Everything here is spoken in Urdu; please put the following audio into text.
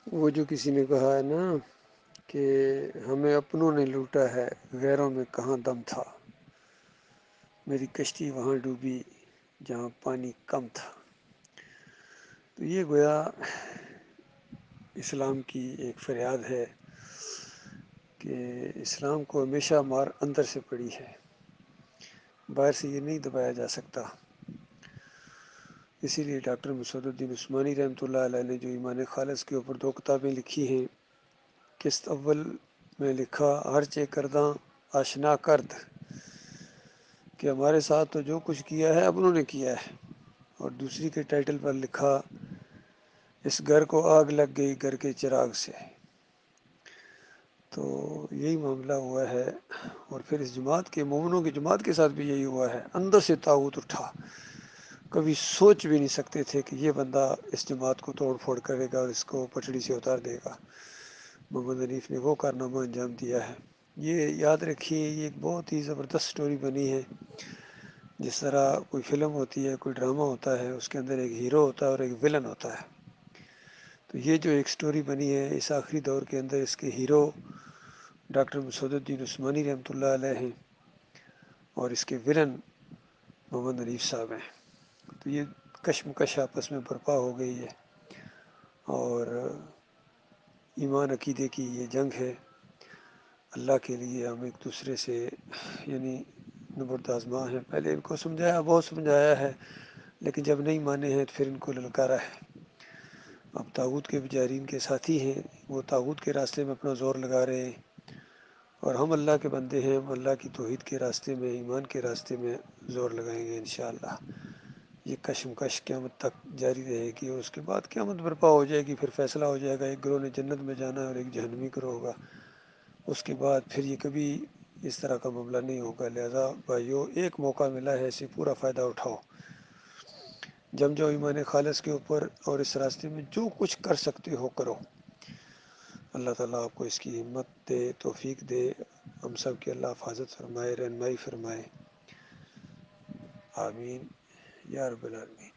وہ جو کسی نے کہا ہے نا کہ ہمیں اپنوں نے لوٹا ہے غیروں میں کہاں دم تھا، میری کشتی وہاں ڈوبی جہاں پانی کم تھا۔ تو یہ گویا اسلام کی ایک فریاد ہے کہ اسلام کو ہمیشہ مار اندر سے پڑی ہے، باہر سے یہ نہیں دبایا جا سکتا۔ اسی لیے ڈاکٹر مسعود الدین عثمانی رحمۃ اللہ علیہ نے جو ایمان خالص کے اوپر 2 کتابیں لکھی ہیں، قسط اول میں لکھا ہر چے کرداں آشنا کرد، کہ ہمارے ساتھ تو جو کچھ کیا ہے اب انہوں نے کیا ہے، اور دوسری کے ٹائٹل پر لکھا اس گھر کو آگ لگ گئی گھر کے چراغ سے۔ تو یہی معاملہ ہوا ہے، اور پھر اس جماعت کے مومنوں کی جماعت کے ساتھ بھی یہی ہوا ہے۔ اندر سے طاغوت اٹھا، کبھی سوچ بھی نہیں سکتے تھے کہ یہ بندہ اس جماعت کو توڑ پھوڑ کرے گا اور اس کو پٹڑی سے اتار دے گا۔ محمد حنیف نے وہ کارنامہ انجام دیا ہے۔ یہ یاد رکھیے، یہ ایک بہت ہی زبردست سٹوری بنی ہے۔ جس طرح کوئی فلم ہوتی ہے، کوئی ڈرامہ ہوتا ہے، اس کے اندر ایک ہیرو ہوتا ہے اور ایک ویلن ہوتا ہے۔ تو یہ جو ایک سٹوری بنی ہے اس آخری دور کے اندر، اس کے ہیرو ڈاکٹر مسعود الدین عثمانی رحمۃ اللہ علیہ ہیں، اور اس کے ویلن محمد حنیف صاحب ہیں۔ تو یہ کشمکش آپس میں برپا ہو گئی ہے، اور ایمان عقیدے کی یہ جنگ ہے۔ اللہ کے لیے ہم ایک دوسرے سے یعنی نبرد آزما ہیں۔ پہلے ان کو سمجھایا، بہت سمجھایا ہے، لیکن جب نہیں مانے ہیں تو پھر ان کو للکارا ہے۔ اب طاغوت کے بیچارین کے ساتھی ہیں، وہ طاغوت کے راستے میں اپنا زور لگا رہے ہیں، اور ہم اللہ کے بندے ہیں، ہم اللہ کی توحید کے راستے میں، ایمان کے راستے میں زور لگائیں گے انشاءاللہ۔ یہ کشمکش قیامت تک جاری رہے گی، اور اس کے بعد قیامت برپا ہو جائے گی، پھر فیصلہ ہو جائے گا، ایک گروہ نے جنت میں جانا ہے اور ایک جہنمی گروہ ہوگا۔ اس کے بعد پھر یہ کبھی اس طرح کا معاملہ نہیں ہوگا۔ لہذا بھائیو، ایک موقع ملا ہے، اسے پورا فائدہ اٹھاؤ، جم جاؤ ایمان خالص کے اوپر، اور اس راستے میں جو کچھ کر سکتے ہو کرو۔ اللہ تعالیٰ آپ کو اس کی ہمت دے، توفیق دے، ہم سب کی اللہ حفاظت فرمائے، رہنمائی فرمائے، آمین یا رب العالمین۔